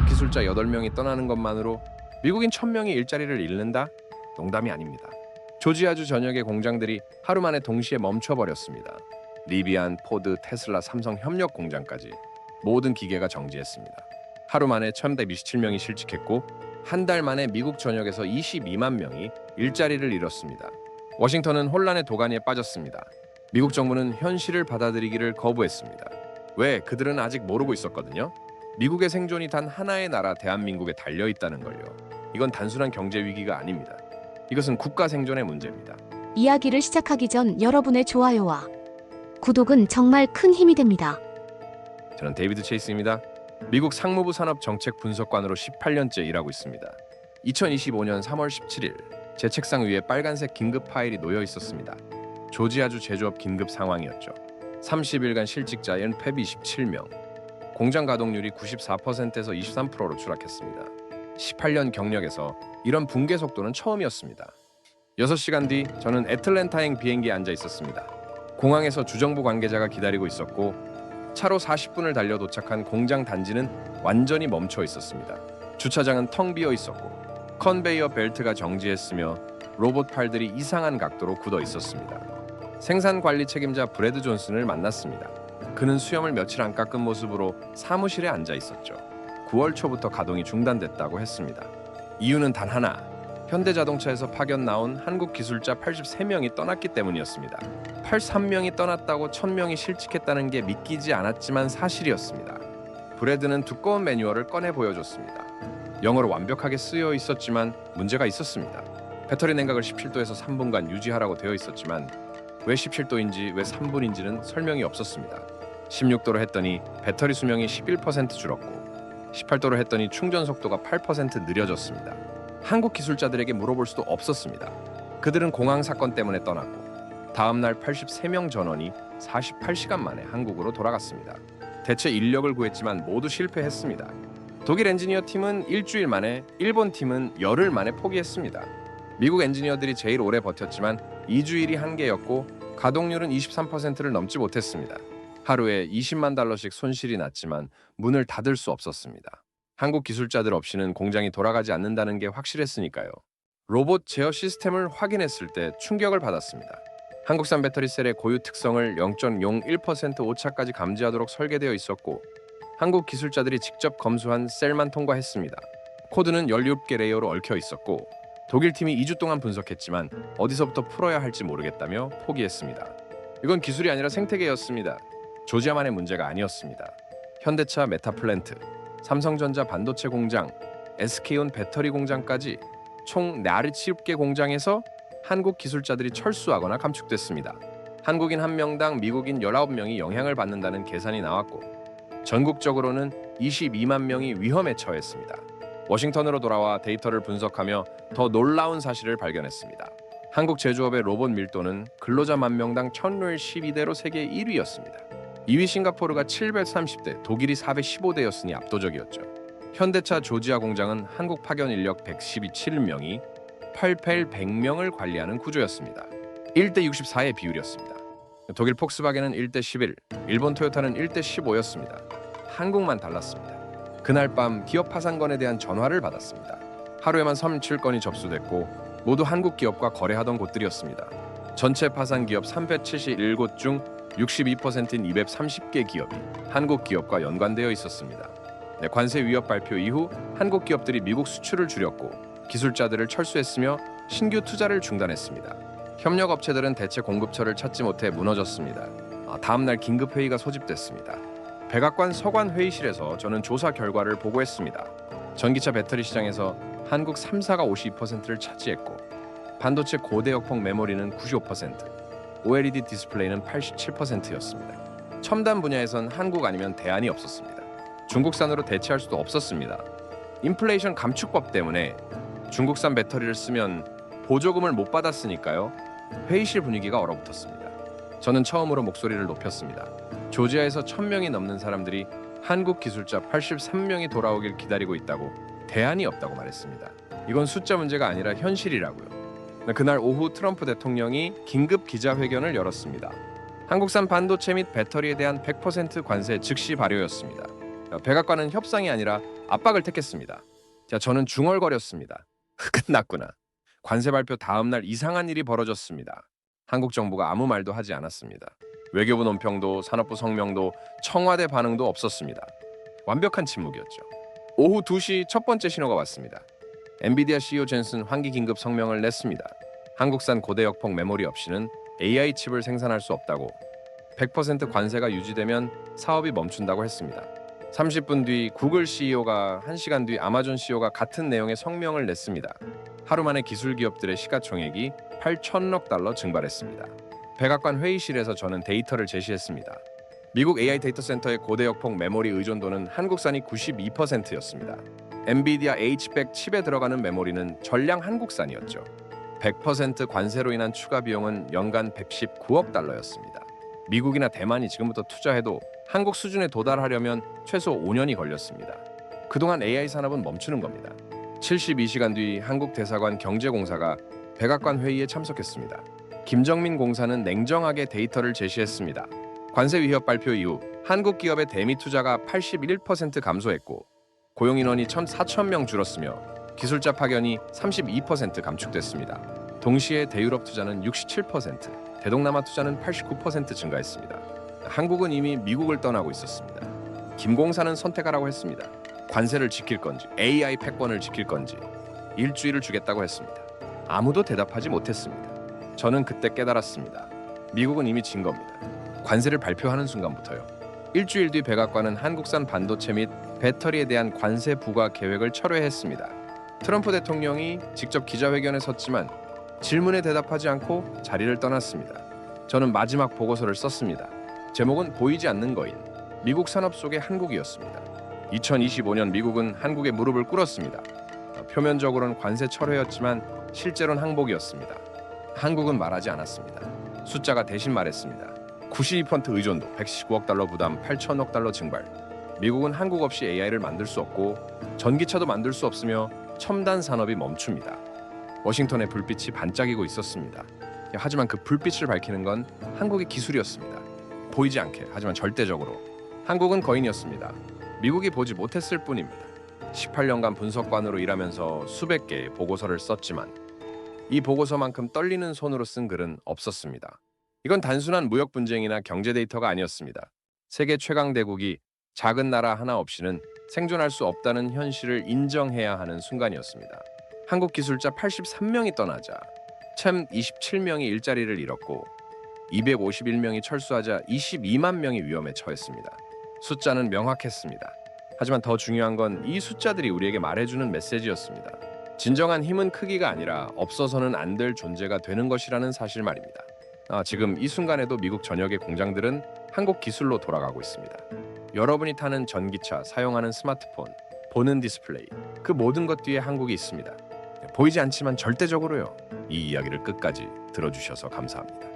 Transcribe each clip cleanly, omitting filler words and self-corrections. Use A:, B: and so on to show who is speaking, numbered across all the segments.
A: 기술자 8명이 떠나는 것만으로 미국인 1000명이 일자리를 잃는다? 농담이 아닙니다. 조지아주 전역의 공장들이 하루 만에 동시에 멈춰버렸습니다. 리비안, 포드, 테슬라, 삼성 협력 공장까지 모든 기계가 정지했습니다. 하루 만에 1127명이 실직했고 한 달 만에 미국 전역에서 22만 명이 일자리를 잃었습니다. 워싱턴은 혼란의 도가니에 빠졌습니다. 미국 정부는 현실을 받아들이기를 거부했습니다. 왜? 그들은 아직 모르고 있었거든요. 미국의 생존이 단 하나의 나라 대한민국에 달려있다는 걸요. 이건 단순한 경제 위기가 아닙니다. 이것은 국가 생존의 문제입니다.
B: 이야기를 시작하기 전 여러분의 좋아요와 구독은 정말 큰 힘이 됩니다.
A: 저는 데이비드 체이스입니다. 미국 상무부 산업정책분석관으로 18년째 일하고 있습니다. 2025년 3월 17일 제 책상 위에 빨간색 긴급 파일이 놓여 있었습니다. 조지아주 제조업 긴급 상황이었죠. 30일간 실직자인 폐비 27명, 공장 가동률이 94%에서 23%로 추락했습니다. 18년 경력에서 이런 붕괴 속도는 처음이었습니다. 6시간 뒤 저는 애틀랜타행 비행기에 앉아 있었습니다. 공항에서 주정부 관계자가 기다리고 있었고 차로 40분을 달려 도착한 공장 단지는 완전히 멈춰 있었습니다. 주차장은 텅 비어 있었고 컨베이어 벨트가 정지했으며 로봇 팔들이 이상한 각도로 굳어 있었습니다. 생산 관리 책임자 브래드 존슨을 만났습니다. 그는 수염을 며칠 안 깎은 모습으로 사무실에 앉아 있었죠. 9월 초부터 가동이 중단됐다고 했습니다. 이유는 단 하나, 현대자동차에서 파견 나온 한국 기술자 83명이 떠났기 때문이었습니다. 83명이 떠났다고 1000명이 실직했다는 게 믿기지 않았지만 사실이었습니다. 브래드는 두꺼운 매뉴얼을 꺼내 보여줬습니다. 영어로 완벽하게 쓰여 있었지만 문제가 있었습니다. 배터리 냉각을 17도에서 3분간 유지하라고 되어 있었지만 왜 17도인지 왜 3분인지는 설명이 없었습니다. 16도로 했더니 배터리 수명이 11% 줄었고 18도로 했더니 충전 속도가 8% 느려졌습니다. 한국 기술자들에게 물어볼 수도 없었습니다. 그들은 공항 사건 때문에 떠났고 다음 날 83명 전원이 48시간 만에 한국으로 돌아갔습니다. 대체 인력을 구했지만 모두 실패했습니다. 독일 엔지니어 팀은 일주일 만에, 일본 팀은 열흘 만에 포기했습니다. 미국 엔지니어들이 제일 오래 버텼지만 2주일이 한계였고 가동률은 23%를 넘지 못했습니다. 하루에 20만 달러씩 손실이 났지만 문을 닫을 수 없었습니다. 한국 기술자들 없이는 공장이 돌아가지 않는다는 게 확실했으니까요. 로봇 제어 시스템을 확인했을 때 충격을 받았습니다. 한국산 배터리 셀의 고유 특성을 0.01% 오차까지 감지하도록 설계되어 있었고 한국 기술자들이 직접 검수한 셀만 통과했습니다. 코드는 17개 레이어로 얽혀 있었고 독일 팀이 2주 동안 분석했지만 어디서부터 풀어야 할지 모르겠다며 포기했습니다. 이건 기술이 아니라 생태계였습니다. 조지아만의 문제가 아니었습니다. 현대차 메타플랜트, 삼성전자 반도체 공장, SK온 배터리 공장까지 총 47개 공장에서 한국 기술자들이 철수하거나 감축됐습니다. 한국인 1명당 미국인 19명이 영향을 받는다는 계산이 나왔고 전국적으로는 22만 명이 위험에 처했습니다. 워싱턴으로 돌아와 데이터를 분석하며 더 놀라운 사실을 발견했습니다. 한국 제조업의 로봇 밀도는 근로자 만 명당 1012대로 세계 1위였습니다. 2위 싱가포르가 730대, 독일이 415대였으니 압도적이었죠. 현대차 조지아 공장은 한국 파견 인력 117명이 8펠 100명을 관리하는 구조였습니다. 1대 64의 비율이었습니다. 독일 폭스바겐은 1대 11, 일본 토요타는 1대 15였습니다. 한국만 달랐습니다. 그날 밤 기업 파산건에 대한 전화를 받았습니다. 하루에만 37건이 접수됐고 모두 한국 기업과 거래하던 곳들이었습니다. 전체 파산 기업 377곳 중 62%인 230개 기업이 한국 기업과 연관되어 있었습니다. 관세 위협 발표 이후 한국 기업들이 미국 수출을 줄였고 기술자들을 철수했으며 신규 투자를 중단했습니다. 협력 업체들은 대체 공급처를 찾지 못해 무너졌습니다. 다음 날 긴급 회의가 소집됐습니다. 백악관 서관 회의실에서 저는 조사 결과를 보고했습니다. 전기차 배터리 시장에서 한국 3사가 52%를 차지했고 반도체 고대역폭 메모리는 95%, OLED 디스플레이는 87%였습니다. 첨단 분야에선 한국 아니면 대안이 없었습니다. 중국산으로 대체할 수도 없었습니다. 인플레이션 감축법 때문에 중국산 배터리를 쓰면 보조금을 못 받았으니까요. 회의실 분위기가 얼어붙었습니다. 저는 처음으로 목소리를 높였습니다. 조지아에서 1000명이 넘는 사람들이 한국 기술자 83명이 돌아오길 기다리고 있다고 대안이 없다고 말했습니다. 이건 숫자 문제가 아니라 현실이라고요. 그날 오후 트럼프 대통령이 긴급 기자회견을 열었습니다. 한국산 반도체 및 배터리에 대한 100% 관세 즉시 발효였습니다. 백악관은 협상이 아니라 압박을 택했습니다. 자, 저는 중얼거렸습니다. 끝났구나. 관세 발표 다음 날 이상한 일이 벌어졌습니다. 한국 정부가 아무 말도 하지 않았습니다. 외교부 논평도 산업부 성명도 청와대 반응도 없었습니다. 완벽한 침묵이었죠. 오후 2시 첫 번째 신호가 왔습니다. 엔비디아 CEO 젠슨 환기 긴급 성명을 냈습니다. 한국산 고대 역폭 메모리 없이는 AI 칩을 생산할 수 없다고, 100% 관세가 유지되면 사업이 멈춘다고 했습니다. 30분 뒤 구글 CEO가 1시간 뒤 아마존 CEO가 같은 내용의 성명을 냈습니다. 하루 만에 기술 기업들의 시가총액이 8천억 달러 증발했습니다. 백악관 회의실에서 저는 데이터를 제시했습니다. 미국 AI 데이터 센터의 고대 역폭 메모리 의존도는 한국산이 92%였습니다. 엔비디아 H100 칩에 들어가는 메모리는 전량 한국산이었죠. 100% 관세로 인한 추가 비용은 연간 119억 달러였습니다. 미국이나 대만이 지금부터 투자해도 한국 수준에 도달하려면 최소 5년이 걸렸습니다. 그동안 AI 산업은 멈추는 겁니다. 72시간 뒤 한국 대사관 경제공사가 백악관 회의에 참석했습니다. 김정민 공사는 냉정하게 데이터를 제시했습니다. 관세 위협 발표 이후 한국 기업의 대미 투자가 81% 감소했고 고용 인원이 1,400명 줄었으며 기술자 파견이 32% 감축됐습니다. 동시에 대유럽 투자는 67%, 대동남아 투자는 89% 증가했습니다. 한국은 이미 미국을 떠나고 있었습니다. 김 공사는 선택하라고 했습니다. 관세를 지킬 건지 AI 패권을 지킬 건지 일주일을 주겠다고 했습니다. 아무도 대답하지 못했습니다. 저는 그때 깨달았습니다. 미국은 이미 진 겁니다. 관세를 발표하는 순간부터요. 일주일 뒤 백악관은 한국산 반도체 및 배터리에 대한 관세 부과 계획을 철회했습니다. 트럼프 대통령이 직접 기자회견에 섰지만 질문에 대답하지 않고 자리를 떠났습니다. 저는 마지막 보고서를 썼습니다. 제목은 보이지 않는 거인, 미국 산업 속의 한국이었습니다. 2025년 미국은 한국에 무릎을 꿇었습니다. 표면적으로는 관세 철회였지만 실제로는 항복이었습니다. 한국은 말하지 않았습니다. 숫자가 대신 말했습니다. 92% 의존도, 119억 달러 부담, 8천억 달러 증발. 미국은 한국 없이 AI를 만들 수 없고 전기차도 만들 수 없으며 첨단 산업이 멈춥니다. 워싱턴의 불빛이 반짝이고 있었습니다. 하지만 그 불빛을 밝히는 건 한국의 기술이었습니다. 보이지 않게, 하지만 절대적으로. 한국은 거인이었습니다. 미국이 보지 못했을 뿐입니다. 18년간 분석관으로 일하면서 수백 개의 보고서를 썼지만 이 보고서만큼 떨리는 손으로 쓴 글은 없었습니다. 이건 단순한 무역 분쟁이나 경제 데이터가 아니었습니다. 세계 최강 대국이 작은 나라 하나 없이는 생존할 수 없다는 현실을 인정해야 하는 순간이었습니다. 한국 기술자 83명이 떠나자 챔 27명이 일자리를 잃었고 251명이 철수하자 22만 명이 위험에 처했습니다. 숫자는 명확했습니다. 하지만 더 중요한 건 이 숫자들이 우리에게 말해주는 메시지였습니다. 진정한 힘은 크기가 아니라 없어서는 안 될 존재가 되는 것이라는 사실 말입니다. 지금 이 순간에도 미국 전역의 공장들은 한국 기술로 돌아가고 있습니다. 여러분이 타는 전기차, 사용하는 스마트폰, 보는 디스플레이, 그 모든 것 뒤에 한국이 있습니다. 보이지 않지만 절대적으로요. 이 이야기를 끝까지 들어주셔서 감사합니다.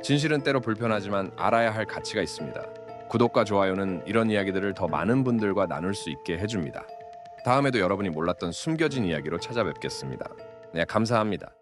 A: 진실은 때로 불편하지만 알아야 할 가치가 있습니다. 구독과 좋아요는 이런 이야기들을 더 많은 분들과 나눌 수 있게 해줍니다. 다음에도 여러분이 몰랐던 숨겨진 이야기로 찾아뵙겠습니다. 네, 감사합니다.